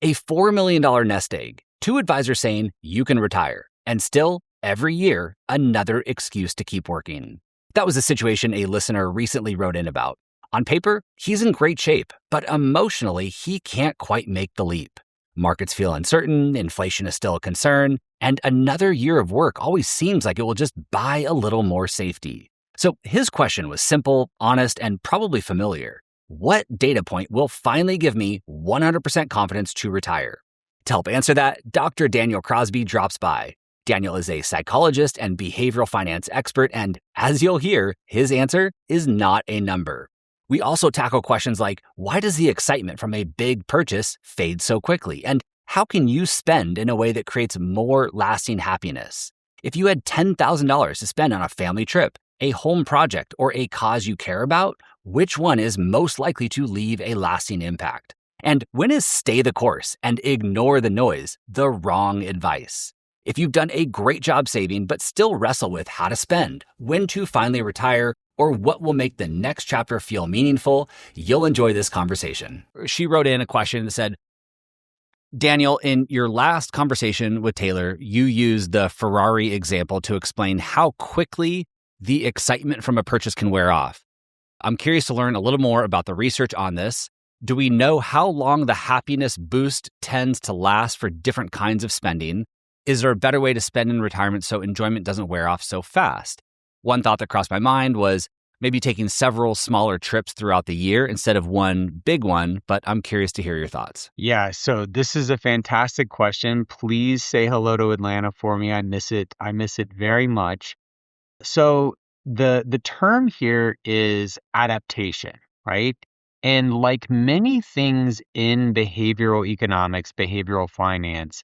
A $4 million nest egg, two advisors saying you can retire, and still, every year, another excuse to keep working. That was a situation a listener recently wrote in about. On paper, he's in great shape, but emotionally, he can't quite make the leap. Markets feel uncertain, inflation is still a concern, and another year of work always seems like it will just buy a little more safety. So his question was simple, honest, and probably familiar. What data point will finally give me 100% confidence to retire? To help answer that, Dr. Daniel Crosby drops by. Daniel is a psychologist and behavioral finance expert, and as you'll hear, his answer is not a number. We also tackle questions like, why does the excitement from a big purchase fade so quickly? And how can you spend in a way that creates more lasting happiness? If you had $10,000 to spend on a family trip, a home project, or a cause you care about, which one is most likely to leave a lasting impact? And when is stay the course and ignore the noise the wrong advice? If you've done a great job saving but still wrestle with how to spend, when to finally retire, or what will make the next chapter feel meaningful, you'll enjoy this conversation. She wrote in a question that said, Daniel, in your last conversation with Taylor, you used the Ferrari example to explain how quickly the excitement from a purchase can wear off. I'm curious to learn a little more about the research on this. Do we know how long the happiness boost tends to last for different kinds of spending? Is there a better way to spend in retirement so enjoyment doesn't wear off so fast? One thought that crossed my mind was maybe taking several smaller trips throughout the year instead of one big one, but I'm curious to hear your thoughts. Yeah, so this is a fantastic question. Please say hello to Atlanta for me. I miss it. I miss it very much. So the term here is adaptation, right? And like many things in behavioral economics, behavioral finance,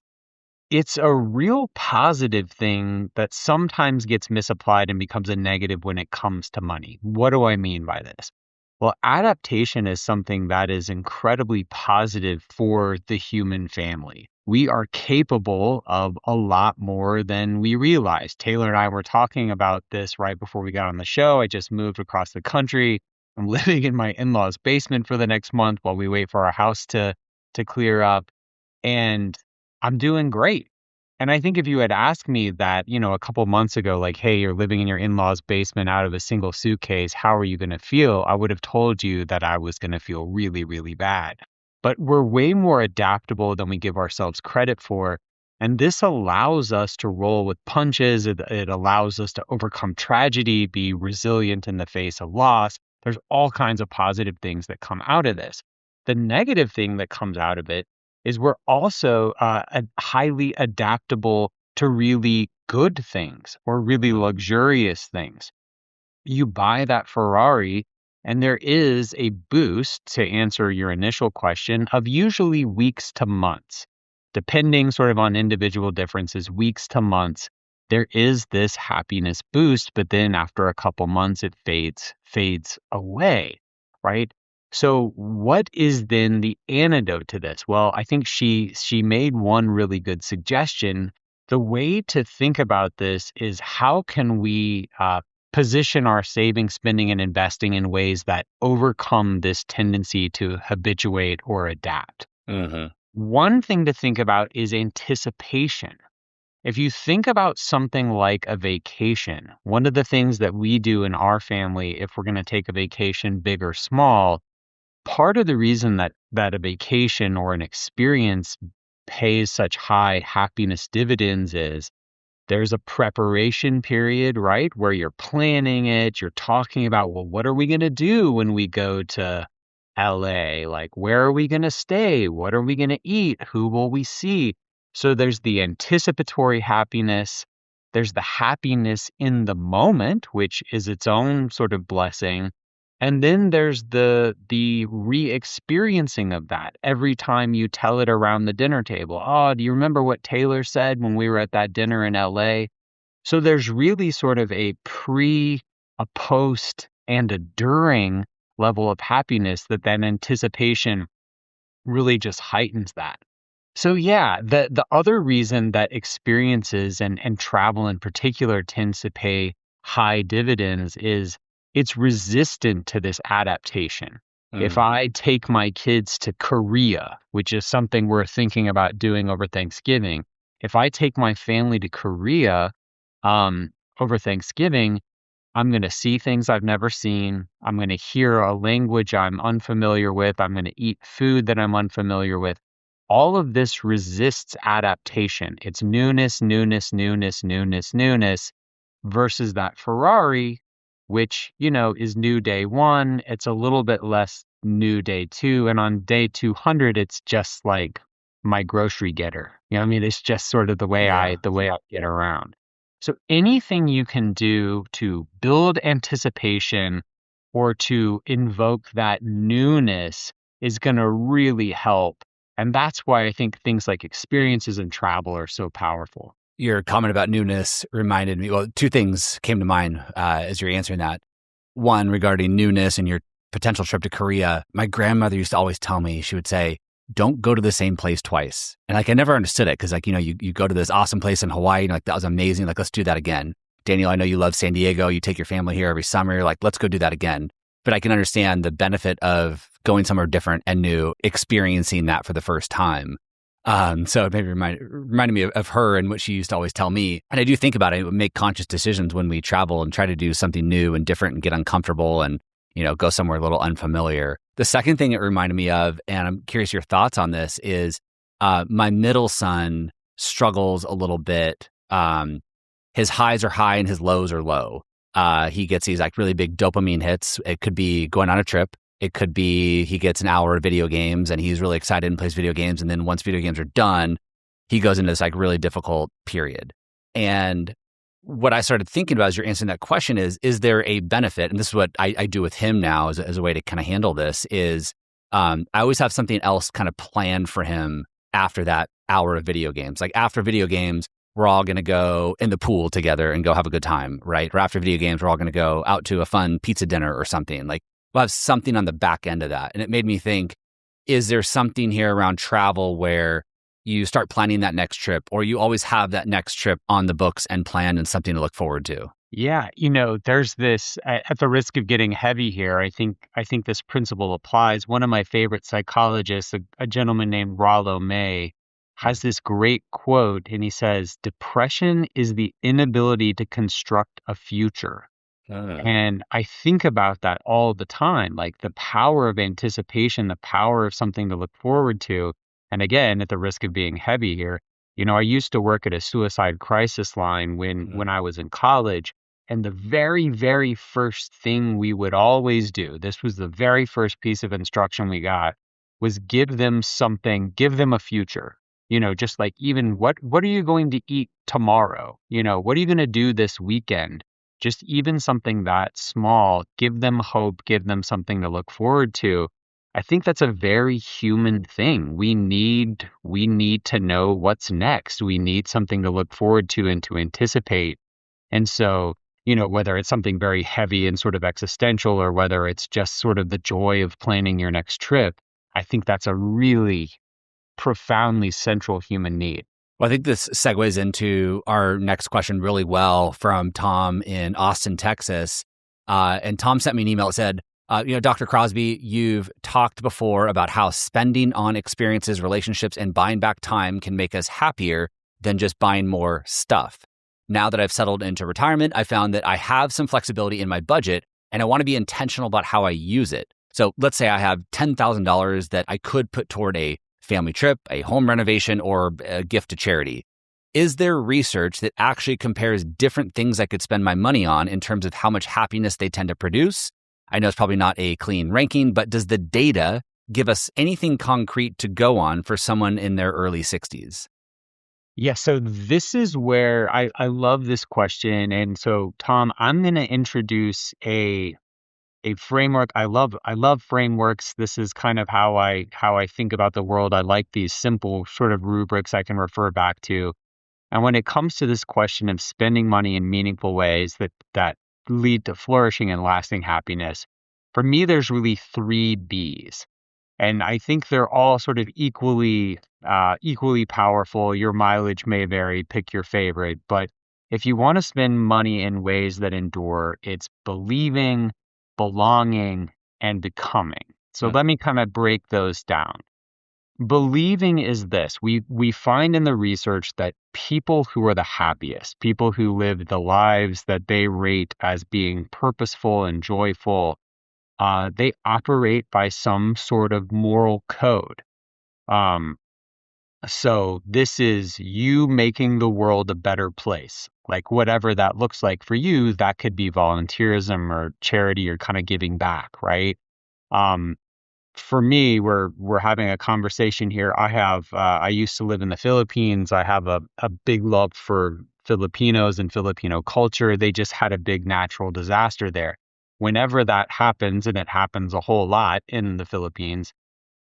it's a real positive thing that sometimes gets misapplied and becomes a negative when it comes to money. What do I mean by this? Well, adaptation is something that is incredibly positive for the human family. We are capable of a lot more than we realize. Taylor and I were talking about this right before we got on the show. I just moved across the country. I'm living in my in-laws' basement for the next month while we wait for our house to clear up. And I'm doing great. And I think if you had asked me that, a couple months ago, like, hey, you're living in your in-laws' basement out of a single suitcase, how are you going to feel? I would have told you that I was going to feel really, really bad. But we're way more adaptable than we give ourselves credit for. And this allows us to roll with punches. It allows us to overcome tragedy, be resilient in the face of loss. There's all kinds of positive things that come out of this. The negative thing that comes out of it is we're also highly adaptable to really good things or really luxurious things. You buy that Ferrari, and there is a boost, to answer your initial question, of usually weeks to months. Depending sort of on individual differences, weeks to months, there is this happiness boost, but then after a couple months, it fades away, right? So what is then the antidote to this? Well, I think she made one really good suggestion. The way to think about this is how can we position our saving, spending, and investing in ways that overcome this tendency to habituate or adapt. Mm-hmm. One thing to think about is anticipation. If you think about something like a vacation, one of the things that we do in our family, if we're going to take a vacation, big or small, part of the reason that a vacation or an experience pays such high happiness dividends is there's a preparation period, right? Where you're planning it, you're talking about, well, what are we going to do when we go to LA? Like, where are we going to stay? What are we going to eat? Who will we see? So there's the anticipatory happiness. There's the happiness in the moment, which is its own sort of blessing. And then there's the re-experiencing of that every time you tell it around the dinner table. Oh, do you remember what Taylor said when we were at that dinner in LA? So there's really sort of a pre, a post, and a during level of happiness that anticipation really just heightens that. So yeah, the other reason that experiences and travel in particular tends to pay high dividends is it's resistant to this adaptation. If I take my kids to Korea, which is something we're thinking about doing over Thanksgiving, if I take my family to Korea um, over Thanksgiving, I'm going to see things I've never seen. I'm going to hear a language I'm unfamiliar with. I'm going to eat food that I'm unfamiliar with. All of this resists adaptation. It's newness, newness, newness, newness, newness versus that Ferrari, which, is new day one. It's a little bit less new day two. And on day 200, it's just like my grocery getter. I mean, it's just sort of Yeah. the way I get around. So anything you can do to build anticipation or to invoke that newness is going to really help. And that's why I think things like experiences and travel are so powerful. Your comment about newness reminded me, well, two things came to mind as you're answering that. One, regarding newness and your potential trip to Korea. My grandmother used to always tell me, she would say, don't go to the same place twice. And I never understood it because you go to this awesome place in Hawaii and that was amazing. Like, let's do that again. Daniel, I know you love San Diego. You take your family here every summer. You're like, let's go do that again. But I can understand the benefit of going somewhere different and new, experiencing that for the first time. So it maybe reminded me of her and what she used to always tell me. And I do think about it. We make conscious decisions when we travel and try to do something new and different and get uncomfortable and, go somewhere a little unfamiliar. The second thing it reminded me of, and I'm curious your thoughts on this, is my middle son struggles a little bit. His highs are high and his lows are low. He gets these like really big dopamine hits. It could be going on a trip. It could be he gets an hour of video games and he's really excited and plays video games. And then once video games are done, he goes into this like really difficult period. And what I started thinking about as you're answering that question is there a benefit? And this is what I do with him now as a way to kind of handle this is I always have something else kind of planned for him after that hour of video games. Like after video games, we're all going to go in the pool together and go have a good time, right? Or after video games, we're all going to go out to a fun pizza dinner or something. Like we'll have something on the back end of that. And it made me think, is there something here around travel where you start planning that next trip or you always have that next trip on the books and planned and something to look forward to? Yeah, there's this at the risk of getting heavy here. I think this principle applies. One of my favorite psychologists, a gentleman named Rollo May, has this great quote, and he says, "Depression is the inability to construct a future." And I think about that all the time, like the power of anticipation, the power of something to look forward to. And again, at the risk of being heavy here, I used to work at a suicide crisis line when I was in college. And the very, very first thing we would always do, this was the very first piece of instruction we got, was give them something, give them a future. Just like even what are you going to eat tomorrow? What are you going to do this weekend? Just even something that small, give them hope, give them something to look forward to. I think that's a very human thing. We need to know what's next. We need something to look forward to and to anticipate. And so, whether it's something very heavy and sort of existential or whether it's just sort of the joy of planning your next trip, I think that's a really profoundly central human need. Well, I think this segues into our next question really well from Tom in Austin, Texas. And Tom sent me an email that said, Dr. Crosby, you've talked before about how spending on experiences, relationships, and buying back time can make us happier than just buying more stuff. Now that I've settled into retirement, I found that I have some flexibility in my budget and I want to be intentional about how I use it. So let's say I have $10,000 that I could put toward a family trip, a home renovation, or a gift to charity. Is there research that actually compares different things I could spend my money on in terms of how much happiness they tend to produce? I know it's probably not a clean ranking, but does the data give us anything concrete to go on for someone in their early 60s? Yeah, so this is where I love this question. And so, Tom, I'm going to introduce a framework. I love frameworks. This is kind of how I think about the world. I like these simple sort of rubrics I can refer back to. And when it comes to this question of spending money in meaningful ways that lead to flourishing and lasting happiness, for me, there's really 3 B's. And I think they're all sort of equally powerful. Your mileage may vary, pick your favorite. But if you want to spend money in ways that endure, it's believing, belonging, and becoming. So Yeah. let me kind of break those down. Believing is this. We find in the research that people who are the happiest, people who live the lives that they rate as being purposeful and joyful, they operate by some sort of moral code. Um, so this is you making the world a better place. Like whatever that looks like for you, that could be volunteerism or charity or kind of giving back, right? Um, for me, we're having a conversation here. I used to live in the Philippines. I have a big love for Filipinos and Filipino culture. They just had a big natural disaster there. Whenever that happens, and it happens a whole lot in the Philippines,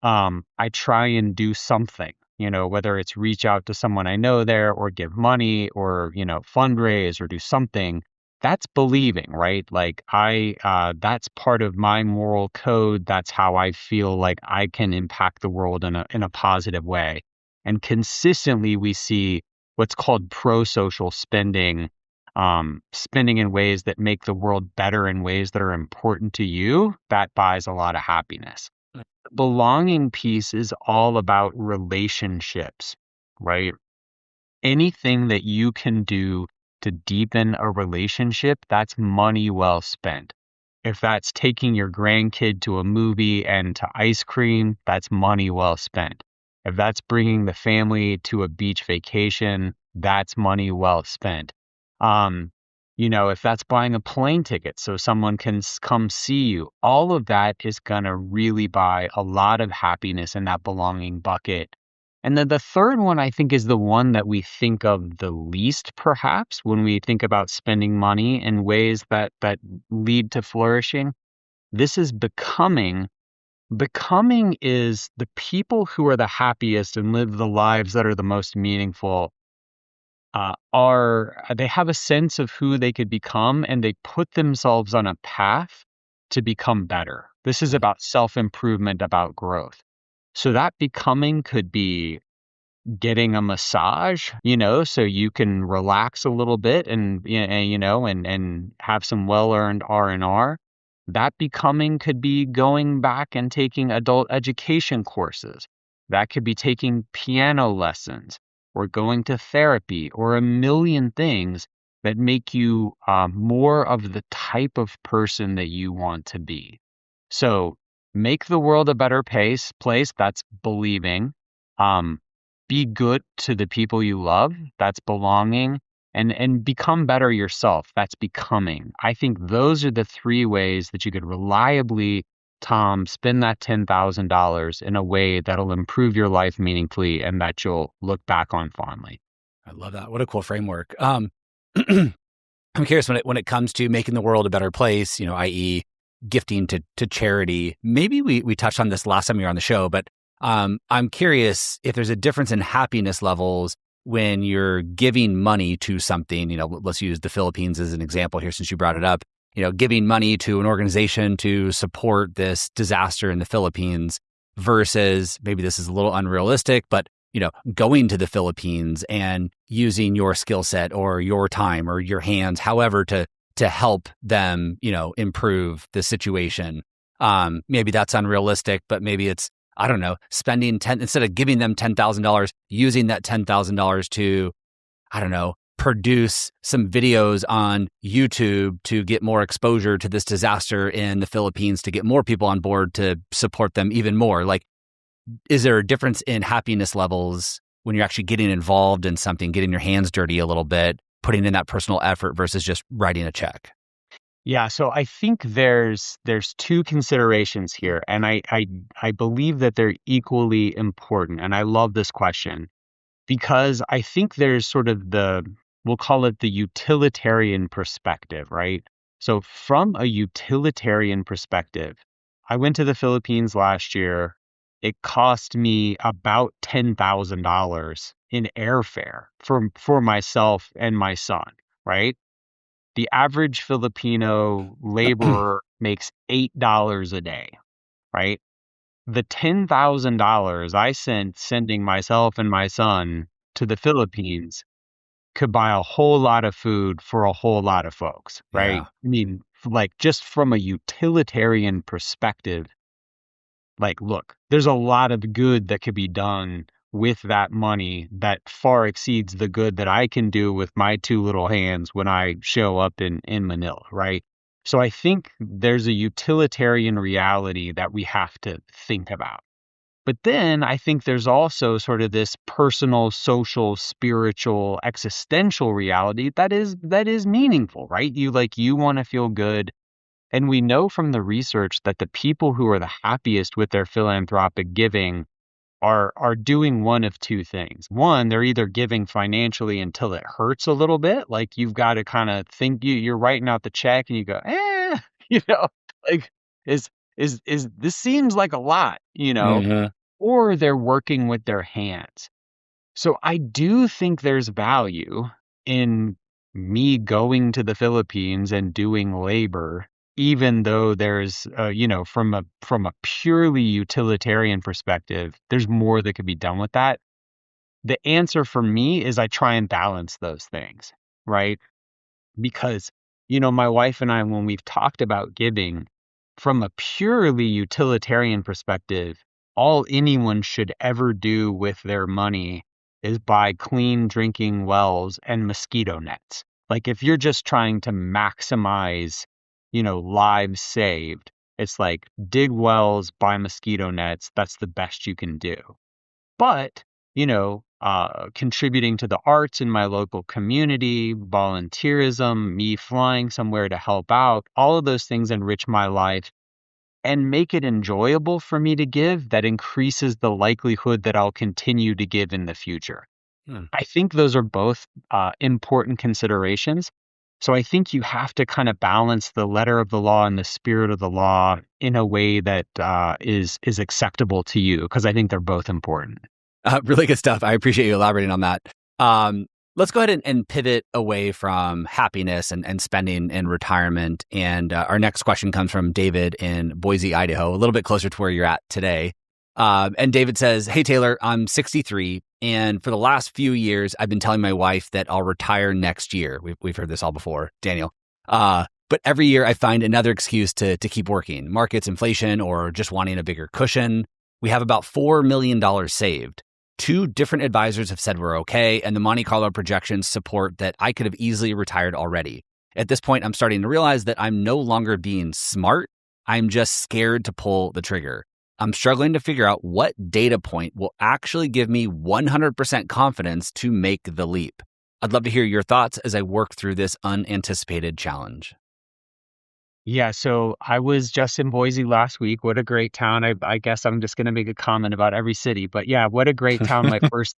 I try and do something, whether it's reach out to someone I know there or give money or, fundraise or do something. That's believing, right? Like that's part of my moral code. That's how I feel like I can impact the world in a positive way. And consistently we see what's called pro-social spending, spending in ways that make the world better in ways that are important to you. That buys a lot of happiness. Belonging piece is all about relationships, right? Anything that you can do to deepen a relationship, that's money well spent. If that's taking your grandkid to a movie and to ice cream, that's money well spent. If that's bringing the family to a beach vacation, that's money well spent. Um, if that's buying a plane ticket so someone can come see you, all of that is going to really buy a lot of happiness in that belonging bucket. And then the third one, I think, is the one that we think of the least, perhaps, when we think about spending money in ways that lead to flourishing. This is becoming. Becoming is the people who are the happiest and live the lives that are the most meaningful. They have a sense of who they could become, and they put themselves on a path to become better. This is about self improvement, about growth. So that becoming could be getting a massage, so you can relax a little bit and and have some well-earned R&R. That becoming could be going back and taking adult education courses. That could be taking piano lessons or going to therapy or a million things that make you more of the type of person that you want to be. So make the world a better place. That's believing. Um, be good to the people you love. That's belonging. And become better yourself. That's becoming. I think those are the three ways that you could reliably, Tom, spend that $10,000 in a way that'll improve your life meaningfully and that you'll look back on fondly. I love that. What a cool framework. I'm curious when it comes to making the world a better place, i.e., gifting to charity. Maybe we touched on this last time you were on the show, but I'm curious if there's a difference in happiness levels when you're giving money to something. Let's use the Philippines as an example here, since you brought it up. Giving money to an organization to support this disaster in the Philippines versus, maybe this is a little unrealistic, but going to the Philippines and using your skill set or your time or your hands, however, to help them, improve the situation. Maybe that's unrealistic, but maybe it's, I don't know, spending instead of giving them $10,000, using that $10,000 to, I don't know, produce some videos on YouTube to get more exposure to this disaster in the Philippines, to get more people on board to support them even more. Like, is there a difference in happiness levels when you're actually getting involved in something, getting your hands dirty a little bit, putting in that personal effort versus just writing a check? Yeah, so I think there's two considerations here, and I believe that they're equally important. And I love this question because I think there's sort of we'll call it the utilitarian perspective, right? So from a utilitarian perspective, I went to the Philippines last year. It cost me about $10,000 in airfare for myself and my son, right? The average Filipino laborer makes $8 a day, right? The $10,000 I sent sending myself and my son to the Philippines could buy a whole lot of food for a whole lot of folks, right? Yeah. I mean, like just from a utilitarian perspective, like, look, there's a lot of good that could be done with that money that far exceeds the good that I can do with my two little hands when I show up in Manila, right? So I think there's a utilitarian reality that we have to think about. But then I think there's also sort of this personal, social, spiritual, existential reality that is meaningful, right? You want to feel good. And we know from the research that the people who are the happiest with their philanthropic giving are doing one of two things. One, they're either giving financially until it hurts a little bit, like you've got to kind of think you're writing out the check and you go, you know, like is is this seems like a lot, Hmm. or they're working with their hands. So I do think there's value in me going to the Philippines and doing labor, even though there's, from a purely utilitarian perspective, there's more that could be done with that. The answer for me is I try and balance those things, right? Because, my wife and I, when we've talked about giving from a purely utilitarian perspective, all anyone should ever do with their money is buy clean drinking wells and mosquito nets. Like if you're just trying to maximize, lives saved, it's like dig wells, buy mosquito nets. That's the best you can do. But, contributing to the arts in my local community, volunteerism, me flying somewhere to help out, all of those things enrich my life and make it enjoyable for me to give that increases the likelihood that I'll continue to give in the future. Hmm. I think those are both important considerations. So I think you have to kind of balance the letter of the law and the spirit of the law in a way that is acceptable to you, because I think they're both important. Really good stuff. I appreciate you elaborating on that. Um, let's go ahead and pivot away from happiness and spending in retirement. And our next question comes from David in Boise, Idaho, a little bit closer to where you're at today. And David says, "Hey, Taylor, I'm 63. And for the last few years, I've been telling my wife that I'll retire next year." We've heard this all before, Daniel. But every year I find another excuse to keep working, markets, inflation, or just wanting a bigger cushion. We have about $4 million saved. Two different advisors have said we're okay, and the Monte Carlo projections support that I could have easily retired already. At this point, I'm starting to realize that I'm no longer being smart. I'm just scared to pull the trigger. I'm struggling to figure out what data point will actually give me 100% confidence to make the leap. I'd love to hear your thoughts as I work through this unanticipated challenge. Yeah, so I was just in Boise last week. What a great town. I guess I'm just going to make a comment about every city, but yeah, what a great town. My first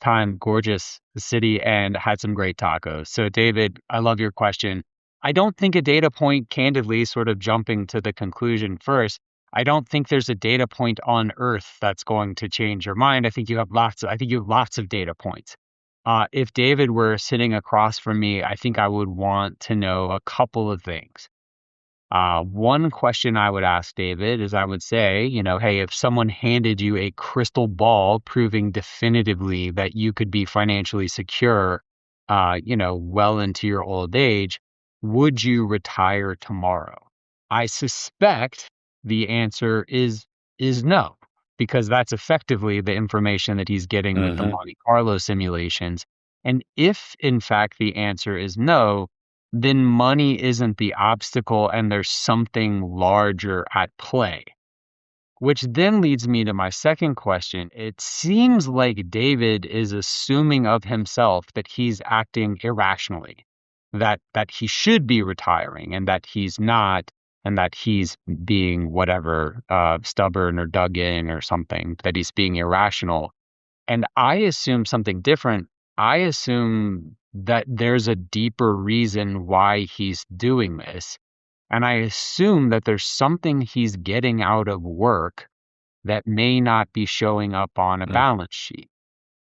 time, gorgeous city, and had some great tacos. So David, I love your question. I don't think a data point, candidly, sort of jumping to the conclusion first, I don't think there's a data point on earth that's going to change your mind. I think you have lots of data points. If David were sitting across from me, I think I would want to know a couple of things. One question I would ask David is I would say, hey, if someone handed you a crystal ball proving definitively that you could be financially secure, well into your old age, would you retire tomorrow? I suspect the answer is no, because that's effectively the information that he's getting with the Hmm. Monte Carlo simulations. And if in fact the answer is no, then money isn't the obstacle and there's something larger at play. Which then leads me to my second question. It seems like David is assuming of himself that he's acting irrationally, that he should be retiring and that he's not, and that he's being whatever, stubborn or dug in or something, that he's being irrational. And I assume something different. I assume that there's a deeper reason why he's doing this. And I assume that there's something he's getting out of work that may not be showing up on a balance sheet.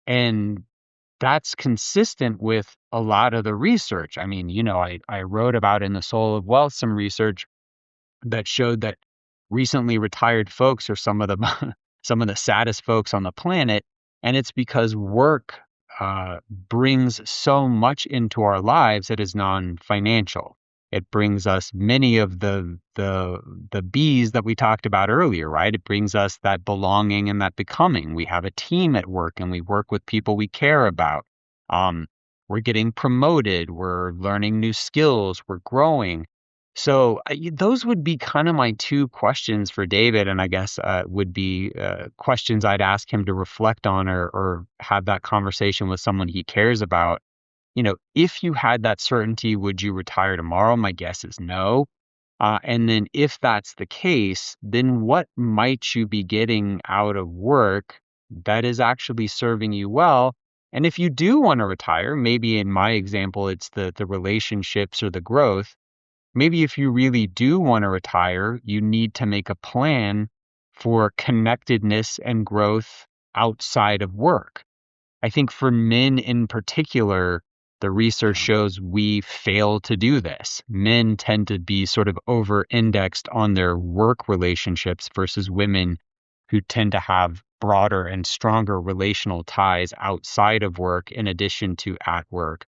And that's consistent with a lot of the research. I mean, I wrote about in The Soul of Wealth some research that showed that recently retired folks are some of the some of the saddest folks on the planet, and it's because work brings so much into our lives that is non-financial. It brings us many of the B's that we talked about earlier, right? It brings us that belonging and that becoming. We have a team at work and we work with people we care about. Um, we're getting promoted. We're learning new skills. We're growing. So those would be kind of my two questions for David, and I guess would be questions I'd ask him to reflect on or have that conversation with someone he cares about. If you had that certainty, would you retire tomorrow? My guess is no. And then if that's the case, then what might you be getting out of work that is actually serving you well? And if you do want to retire, maybe in my example, it's the relationships or the growth. Maybe if you really do want to retire, you need to make a plan for connectedness and growth outside of work. I think for men in particular, the research shows we fail to do this. Men tend to be sort of over-indexed on their work relationships versus women who tend to have broader and stronger relational ties outside of work in addition to at work.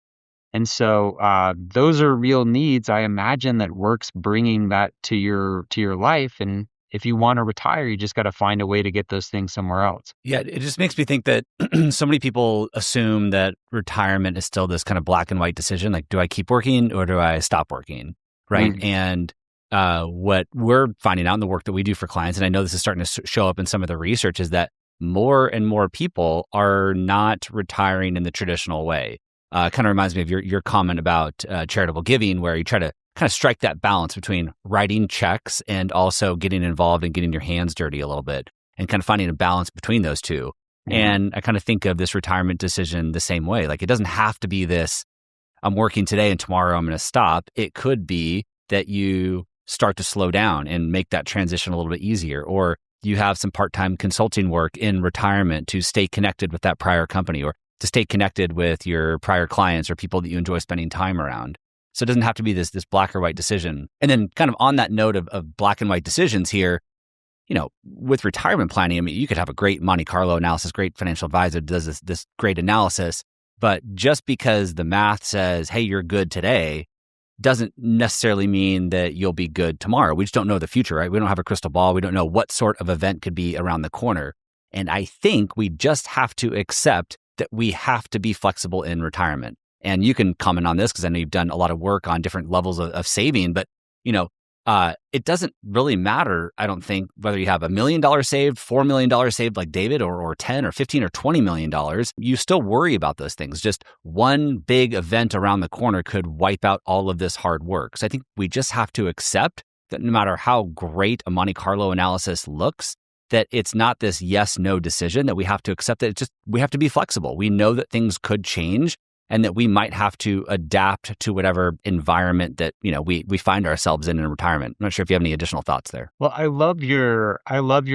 And so those are real needs. I imagine that work's bringing that to your life. And if you want to retire, you just got to find a way to get those things somewhere else. Yeah, it just makes me think that so many people assume that retirement is still this kind of black and white decision. Like, do I keep working or do I stop working? Right. Mm. And what we're finding out in the work that we do for clients, and I know this is starting to show up in some of the research, is that more and more people are not retiring in the traditional way. Kind of reminds me of your comment about charitable giving, where you try to kind of strike that balance between writing checks and also getting involved and getting your hands dirty a little bit and kind of finding a balance between those two. Mhm. And I kind of think of this retirement decision the same way. Like, it doesn't have to be this, I'm working today and tomorrow I'm going to stop. It could be that you start to slow down and make that transition a little bit easier, or you have some part-time consulting work in retirement to stay connected with that prior company or to stay connected with your prior clients or people that you enjoy spending time around. So it doesn't have to be this black or white decision. And then kind of on that note of black and white decisions here, with retirement planning, I mean, you could have a great Monte Carlo analysis, great financial advisor does this great analysis, but just because the math says, hey, you're good today, doesn't necessarily mean that you'll be good tomorrow. We just don't know the future, right? We don't have a crystal ball. We don't know what sort of event could be around the corner. And I think we just have to accept that we have to be flexible in retirement. And you can comment on this because I know you've done a lot of work on different levels of saving, but it doesn't really matter, I don't think, whether you have $1 million saved, $4 million saved like David, or 10 or 15 or $20 million. You still worry about those things. Just one big event around the corner could wipe out all of this hard work. So I think we just have to accept that no matter how great a Monte Carlo analysis looks, that it's not this yes-no decision, that we have to accept that we have to be flexible. We know that things could change and that we might have to adapt to whatever environment that, we find ourselves in retirement. I'm not sure if you have any additional thoughts there. Well, I love your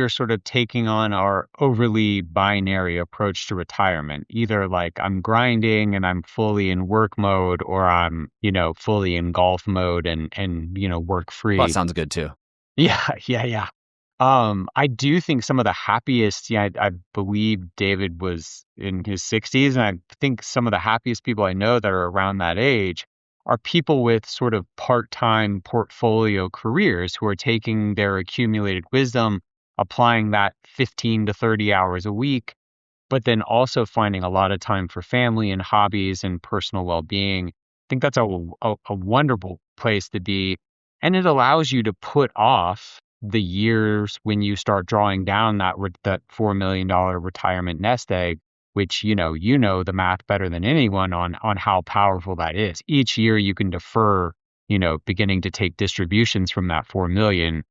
sort of taking on our overly binary approach to retirement. Either like I'm grinding and I'm fully in work mode, or I'm, fully in golf mode and work free. Well, that sounds good too. Yeah. I do think some of the happiest, I believe David was in his 60s, and I think some of the happiest people I know that are around that age are people with sort of part-time portfolio careers who are taking their accumulated wisdom, applying that 15 to 30 hours a week, but then also finding a lot of time for family and hobbies and personal well-being. I think that's a wonderful place to be. And it allows you to put off the years when you start drawing down that $4 million retirement nest egg, which, you know the math better than anyone on how powerful that is. Each year you can defer, beginning to take distributions from that 4 million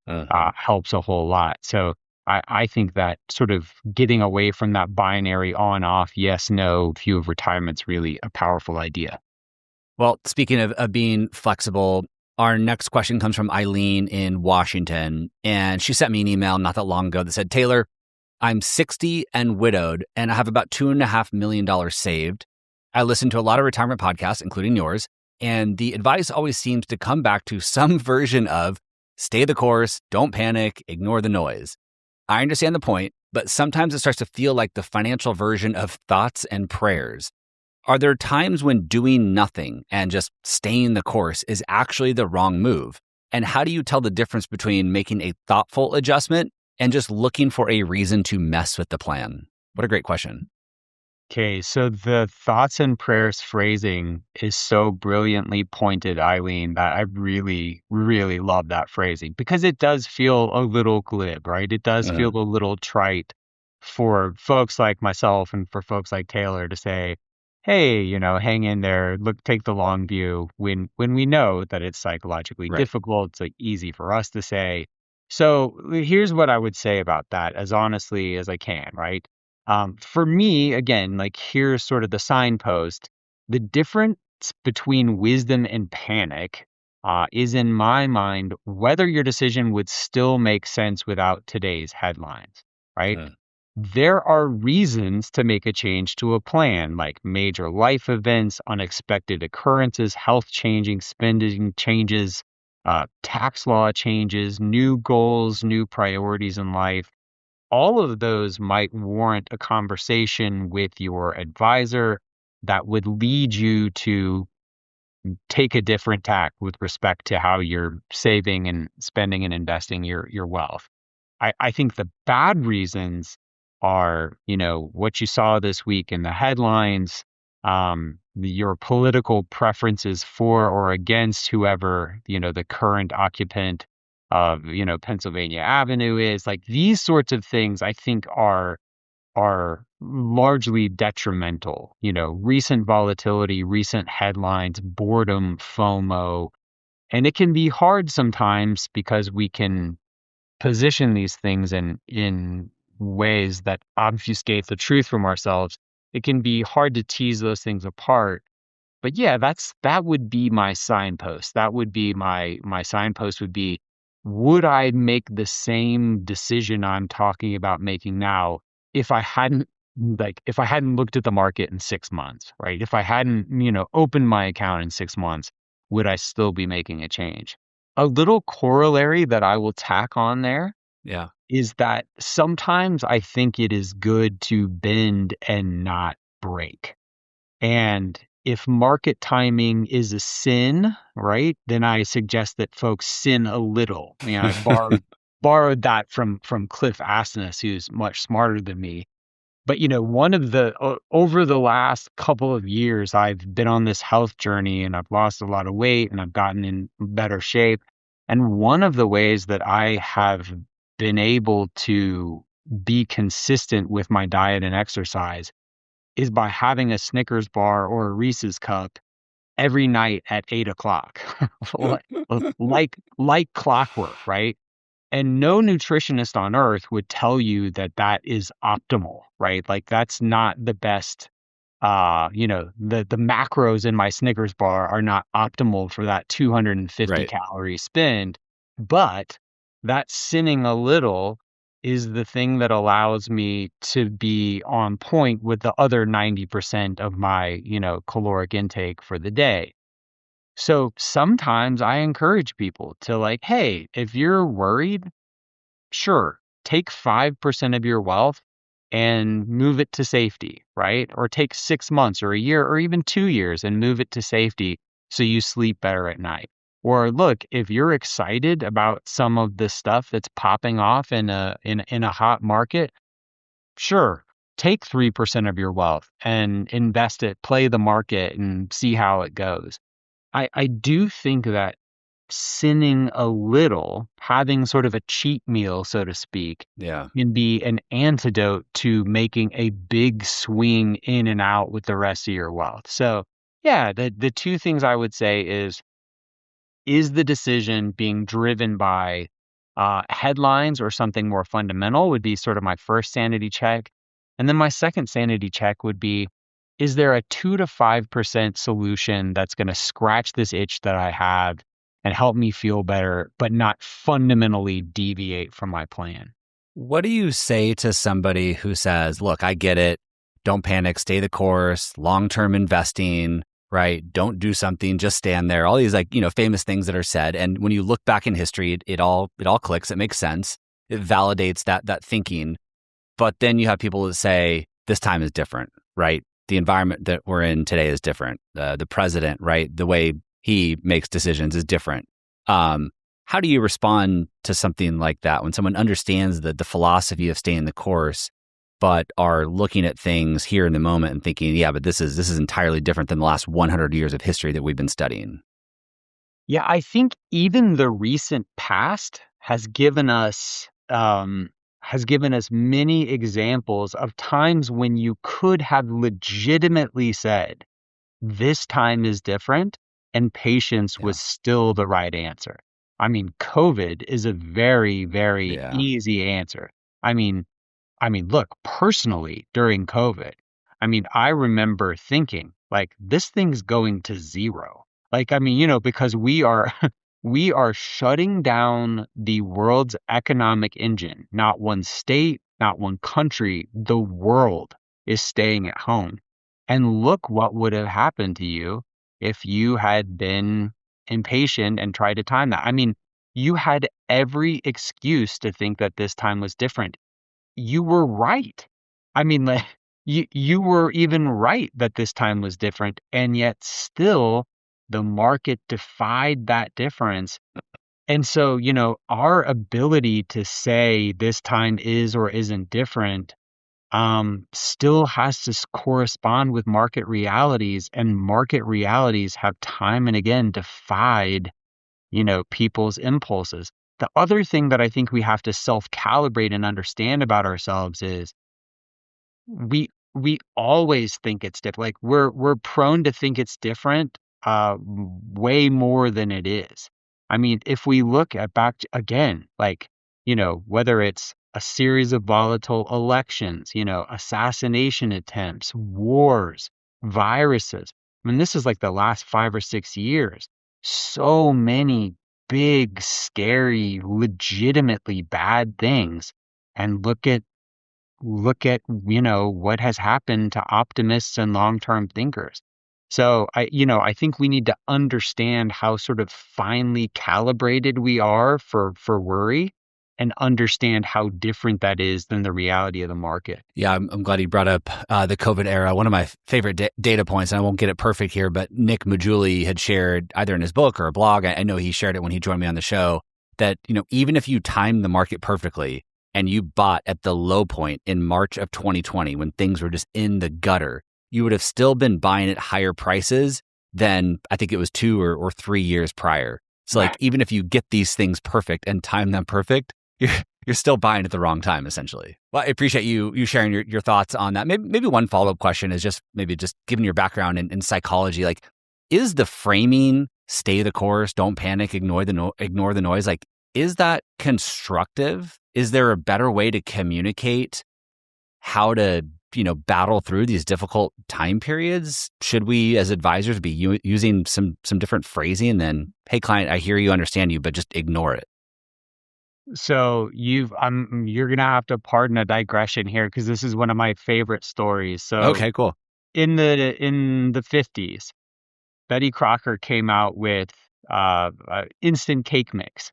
helps a whole lot. So I think that sort of getting away from that binary on, off, yes, no view of retirement's really a powerful idea. Well, speaking of being flexible, our next question comes from Eileen in Washington, and she sent me an email not that long ago that said, Taylor, I'm 60 and widowed, and I have about $2.5 million saved. I listen to a lot of retirement podcasts, including yours, and the advice always seems to come back to some version of stay the course, don't panic, ignore the noise. I understand the point, but sometimes it starts to feel like the financial version of thoughts and prayers. Are there times when doing nothing and just staying the course is actually the wrong move? And how do you tell the difference between making a thoughtful adjustment and just looking for a reason to mess with the plan? What a great question. Okay, so the thoughts and prayers phrasing is so brilliantly pointed, Eileen, that I really, really love that phrasing because it does feel a little glib, right? It does feel a little trite for folks like myself and for folks like Taylor to say, hey, hang in there, look, take the long view when we know that it's psychologically Right. difficult. It's like easy for us to say. So here's what I would say about that as honestly as I can, right? For me, again, like here's sort of the signpost. The difference between wisdom and panic is, in my mind, whether your decision would still make sense without today's headlines, right? There are reasons to make a change to a plan, like major life events, unexpected occurrences, health changing, spending changes, tax law changes, new goals, new priorities in life. All of those might warrant a conversation with your advisor that would lead you to take a different tack with respect to how you're saving and spending and investing your wealth. I think the bad reasons are, what you saw this week in the headlines, your political preferences for or against whoever, the current occupant of, Pennsylvania Avenue is. Like these sorts of things I think are largely detrimental. Recent volatility, recent headlines, boredom, FOMO. And it can be hard sometimes because we can position these things in ways that obfuscate the truth from ourselves. It can be hard to tease those things apart. But yeah, that would be my signpost. That would be my signpost would be, would I make the same decision I'm talking about making now if I hadn't if I hadn't looked at the market in 6 months, right? If I hadn't, opened my account in 6 months, would I still be making a change? A little corollary that I will tack on there Yeah. is that sometimes I think it is good to bend and not break. And if market timing is a sin, right, then I suggest that folks sin a little. I borrowed that from Cliff Asness, who's much smarter than me. But one of the over the last couple of years, I've been on this health journey and I've lost a lot of weight and I've gotten in better shape. And one of the ways that I have been able to be consistent with my diet and exercise is by having a Snickers bar or a Reese's cup every night at 8 o'clock, like clockwork, right? And no nutritionist on earth would tell you that that is optimal, right? Like that's not the best. The macros in my Snickers bar are not optimal for that 250 Right. calorie spend, but that sinning a little is the thing that allows me to be on point with the other 90% of my, caloric intake for the day. So sometimes I encourage people to like, hey, if you're worried, sure, take 5% of your wealth and move it to safety, right? Or take 6 months or a year or even 2 years and move it to safety so you sleep better at night. Or look, if you're excited about some of the stuff that's popping off in a hot market, sure, take 3% of your wealth and invest it, play the market and see how it goes. I do think that sinning a little, having sort of a cheat meal, so to speak, Yeah. can be an antidote to making a big swing in and out with the rest of your wealth. So yeah, the two things I would say is the decision being driven by headlines or something more fundamental would be sort of my first sanity check. And then my second sanity check would be, is there a 2 to 5% solution that's going to scratch this itch that I have and help me feel better, but not fundamentally deviate from my plan? What do you say to somebody who says, look, I get it. Don't panic, stay the course, long-term investing, right? Don't do something, just stand there. All these famous things that are said. And when you look back in history, it all clicks. It makes sense. It validates that thinking. But then you have people that say, this time is different, right? the environment that we're in today is different. The president, right? The way he makes decisions is different. How do you respond to something like that when someone understands the philosophy of staying the course, but are looking at things here in the moment and thinking, yeah, but this is entirely different than the last 100 years of history that we've been studying? Yeah, I think even the recent past has given us many examples of times when you could have legitimately said, this time is different, and patience Yeah. was still the right answer. I mean, COVID is a very, very Yeah. easy answer. I mean, look, personally during COVID, I remember thinking like this thing's going to zero. Like, because we are we are shutting down the world's economic engine. Not one state, not one country, the world is staying at home. And look what would have happened to you if you had been impatient and tried to time that. You had every excuse to think that this time was different. You were right. Like you were even right that this time was different, and yet still the market defied that difference. And so, our ability to say this time is or isn't different still has to correspond with market realities, and market realities have time and again defied people's impulses. The other thing that I think we have to self-calibrate and understand about ourselves is we always think it's different. Like we're prone to think it's different way more than it is. If we look at again, like, whether it's a series of volatile elections, assassination attempts, wars, viruses. This is like the last 5 or 6 years. So many big, scary, legitimately bad things. And look at what has happened to optimists and long-term thinkers. So I think we need to understand how sort of finely calibrated we are for worry, and understand how different that is than the reality of the market. Yeah, I'm glad you brought up the COVID era. One of my favorite data points, and I won't get it perfect here, but Nick Majuli had shared either in his book or a blog, I know he shared it when he joined me on the show, that even if you timed the market perfectly and you bought at the low point in March of 2020 when things were just in the gutter, you would have still been buying at higher prices than I think it was 2 or 3 years prior. So like, Right. even if you get these things perfect and time them perfect, you're still buying at the wrong time, essentially. Well, I appreciate you sharing your thoughts on that. Maybe one follow-up question is just given your background in psychology, like, is the framing, stay the course, don't panic, ignore the noise, like, is that constructive? Is there a better way to communicate how to, battle through these difficult time periods? Should we as advisors be using some different phrasing than, hey, client, I hear you, understand you, but just ignore it? So you're gonna have to pardon a digression here because this is one of my favorite stories. So Okay, cool. in the 50s, Betty Crocker came out with instant cake mix.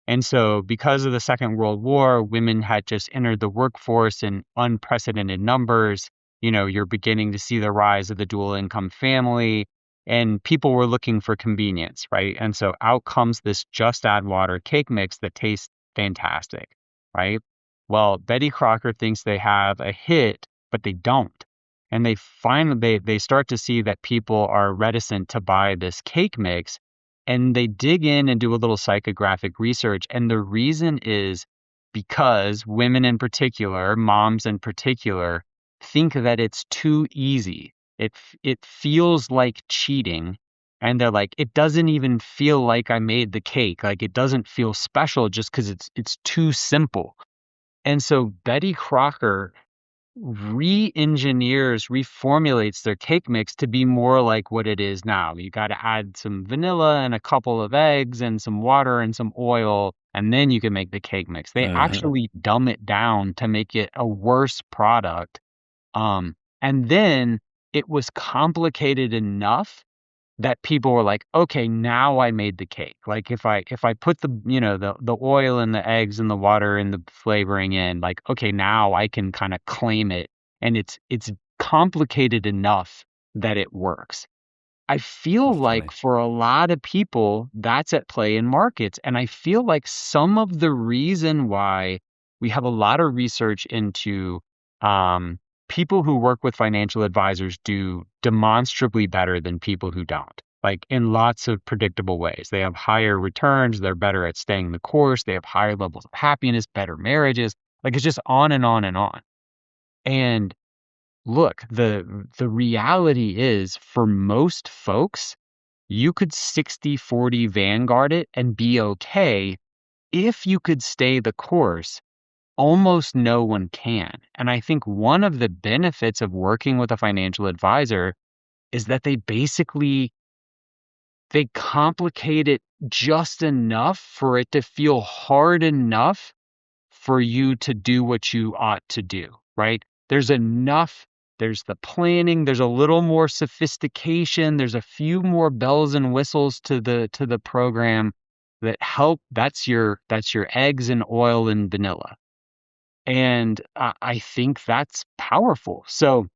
And so because of the Second World War, women had just entered the workforce in unprecedented numbers. You're beginning to see the rise of the dual income family, and people were looking for convenience, right? And so out comes this just add water cake mix that tastes fantastic, right? Well, Betty Crocker thinks they have a hit, but they don't. And they start to see that people are reticent to buy this cake mix, and they dig in and do a little psychographic research. And the reason is because women in particular, moms in particular, think that it's too easy. It feels like cheating. And they're like, it doesn't even feel like I made the cake. Like it doesn't feel special just because it's too simple. And so Betty Crocker re-engineers, reformulates their cake mix to be more like what it is now. You got to add some vanilla and a couple of eggs and some water and some oil, and then you can make the cake mix. They Uh-huh. actually dumb it down to make it a worse product. And then it was complicated enough that people were like, okay, now I made the cake. Like if I put the oil and the eggs and the water and the flavoring in, like, okay, now I can kind of claim it. And it's complicated enough that it works. I feel That's like funny. for a lot of people, that's at play in markets. And I feel like some of the reason why we have a lot of research into um, people who work with financial advisors do demonstrably better than people who don't, like in lots of predictable ways. They have higher returns, they're better at staying the course, they have higher levels of happiness, better marriages. Like it's just on and on and on. And look, the reality is for most folks, you could 60/40 Vanguard it and be okay. If you could stay the course, almost no one can. And I think one of the benefits of working with a financial advisor is that they complicate it just enough for it to feel hard enough for you to do what you ought to do, right? There's enough, there's the planning, there's a little more sophistication, there's a few more bells and whistles to the program that help. That's your eggs and oil and vanilla. And I think that's powerful. So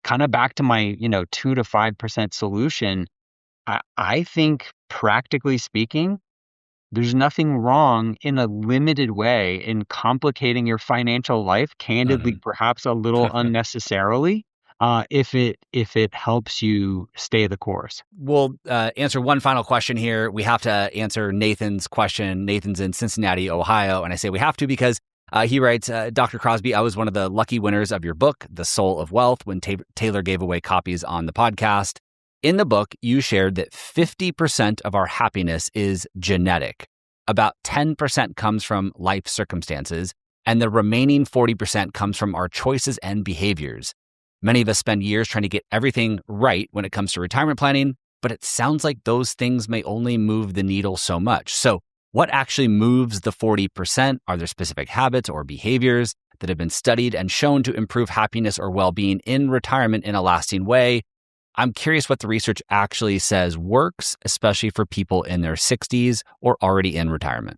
kind of back to my, 2 to 5% solution, I think practically speaking, there's nothing wrong in a limited way in complicating your financial life, candidly, Mhm. perhaps a little unnecessarily, if it helps you stay the course. We'll answer one final question here. We have to answer Nathan's question. Nathan's in Cincinnati, Ohio. And I say we have to because he writes, Dr. Crosby, I was one of the lucky winners of your book, The Soul of Wealth, when Taylor gave away copies on the podcast. In the book, you shared that 50% of our happiness is genetic. About 10% comes from life circumstances, and the remaining 40% comes from our choices and behaviors. Many of us spend years trying to get everything right when it comes to retirement planning, but it sounds like those things may only move the needle so much. So, what actually moves the 40%? Are there specific habits or behaviors that have been studied and shown to improve happiness or well-being in retirement in a lasting way? I'm curious what the research actually says works, especially for people in their 60s or already in retirement.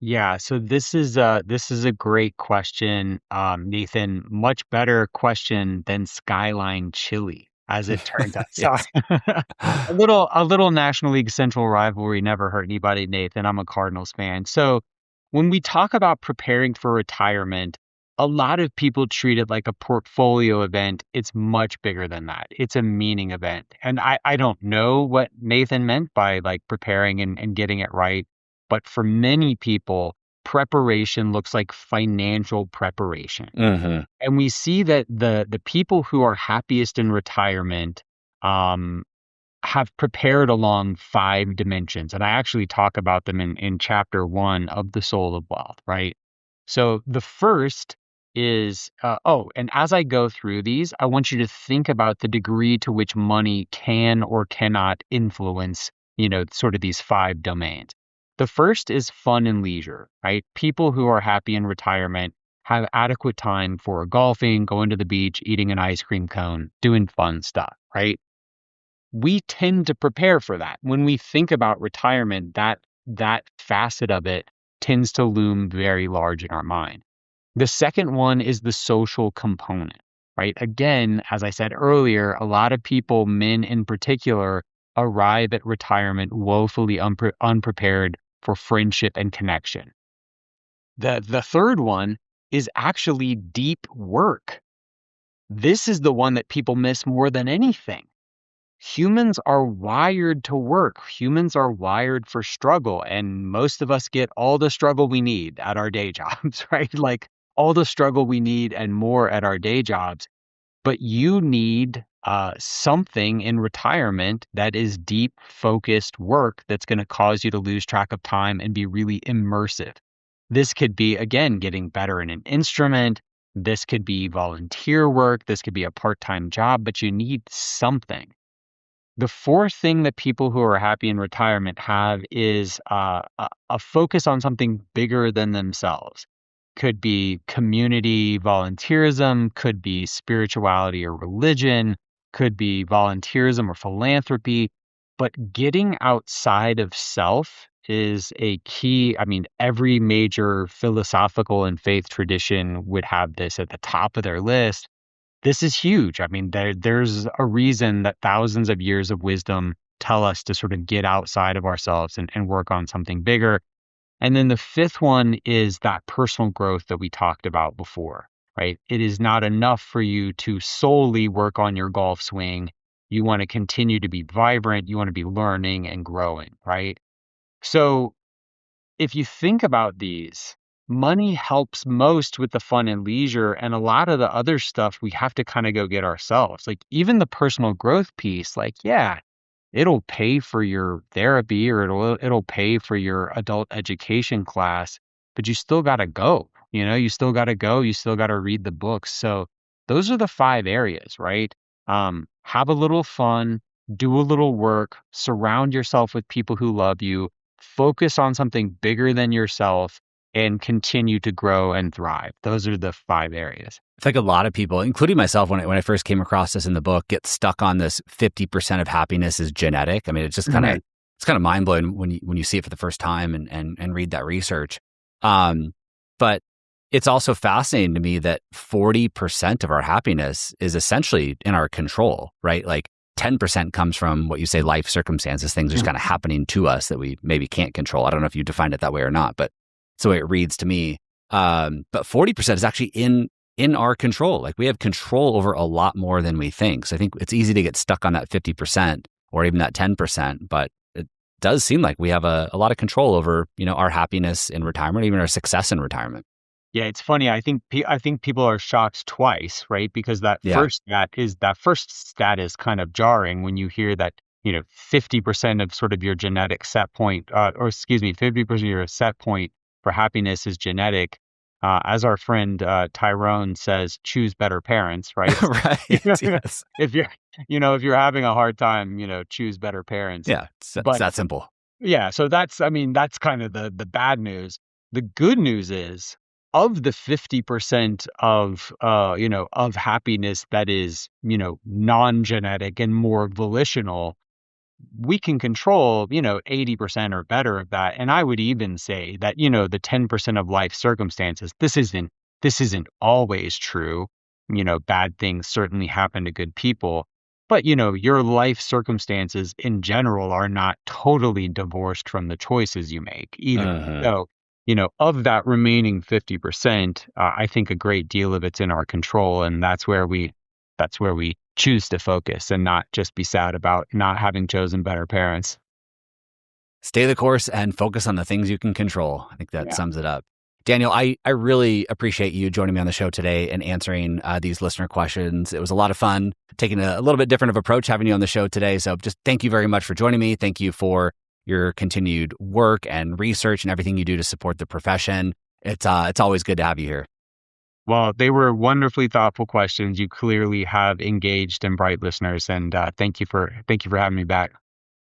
Yeah, so this is a great question, Nathan. Much better question than Skyline Chili, as it turns out. So Yes. a little National League Central rivalry never hurt anybody, Nathan. I'm a Cardinals fan. So when we talk about preparing for retirement, a lot of people treat it like a portfolio event. It's much bigger than that. It's a meaning event. And I don't know what Nathan meant by like preparing and getting it right. But for many people, preparation looks like financial preparation. Hmm. And we see that the people who are happiest in retirement um, have prepared along 5 dimensions. And I actually talk about them in chapter 1 of The Soul of Wealth, right? So the first is, and as I go through these, I want you to think about the degree to which money can or cannot influence, sort of these 5 domains. The first is fun and leisure, right? People who are happy in retirement have adequate time for golfing, going to the beach, eating an ice cream cone, doing fun stuff, right? We tend to prepare for that. When we think about retirement, that facet of it tends to loom very large in our mind. The second one is the social component, right? Again, as I said earlier, a lot of people, men in particular, arrive at retirement woefully unprepared for friendship and connection. The third one is actually deep work. This is the one that people miss more than anything. Humans are wired to work. Humans are wired for struggle. And most of us get all the struggle we need at our day jobs, right? Like all the struggle we need and more at our day jobs. But you need something in retirement that is deep, focused work that's going to cause you to lose track of time and be really immersive. This could be, again, getting better in an instrument. This could be volunteer work. This could be a part time job, but you need something. The fourth thing that people who are happy in retirement have is a focus on something bigger than themselves. Could be community volunteerism, could be spirituality or religion, could be volunteerism or philanthropy. But getting outside of self is a key. I mean, every major philosophical and faith tradition would have this at the top of their list. this is huge. I mean, there's a reason that thousands of years of wisdom tell us to sort of get outside of ourselves and work on something bigger. And then the fifth one is that personal growth that we talked about before, right? It is not enough for you to solely work on your golf swing. You want to continue to be vibrant. You want to be learning and growing, right? So if you think about these, money helps most with the fun and leisure, and a lot of the other stuff we have to kind of go get ourselves. Like even the personal growth piece, like, yeah, it'll pay for your therapy or it'll pay for your adult education class, but you still got to go. You still got to go. You still got to read the books. So those are the 5 areas, right? Have a little fun, do a little work, surround yourself with people who love you, focus on something bigger than yourself, and continue to grow and thrive. Those are the 5 areas. I think a lot of people, including myself, when I first came across this in the book, get stuck on this 50% of happiness is genetic. I mean, it's just kind of it's kind of mind blowing when you see it for the first time and read that research. But it's also fascinating to me that 40% of our happiness is essentially in our control, right? Like 10% comes from what you say life circumstances, things just kind of happening to us that we maybe can't control. I don't know if you defined it that way or not, but it's the way it reads to me. But 40% is actually in our control. Like we have control over a lot more than we think. So I think it's easy to get stuck on that 50% or even that 10%, but it does seem like we have a lot of control over, our happiness in retirement, even our success in retirement. Yeah, it's funny. I think people are shocked twice, right? Because that first stat is kind of jarring when you hear that 50% of sort of your genetic set point, 50% of your set point for happiness is genetic. As our friend Tyrone says, choose better parents, right? Right. Yes. If you're having a hard time, choose better parents. Yeah, it's that simple. Yeah, so that's kind of the bad news. The good news is of the 50% of happiness that is, non-genetic and more volitional, we can control, 80% or better of that. And I would even say that, the 10% of life circumstances, this isn't always true. Bad things certainly happen to good people, but your life circumstances in general are not totally divorced from the choices you make either. So, of that remaining 50%, I think a great deal of it's in our control, and that's where we choose to focus and not just be sad about not having chosen better parents. Stay the course and focus on the things you can control. I think that sums it up. Daniel, I really appreciate you joining me on the show today and answering these listener questions. It was a lot of fun taking a little bit different of approach having you on the show today. So just thank you very much for joining me. Thank you for your continued work and research and everything you do to support the profession. It's always good to have you here. Well, they were wonderfully thoughtful questions. You clearly have engaged and bright listeners, and thank you for having me back.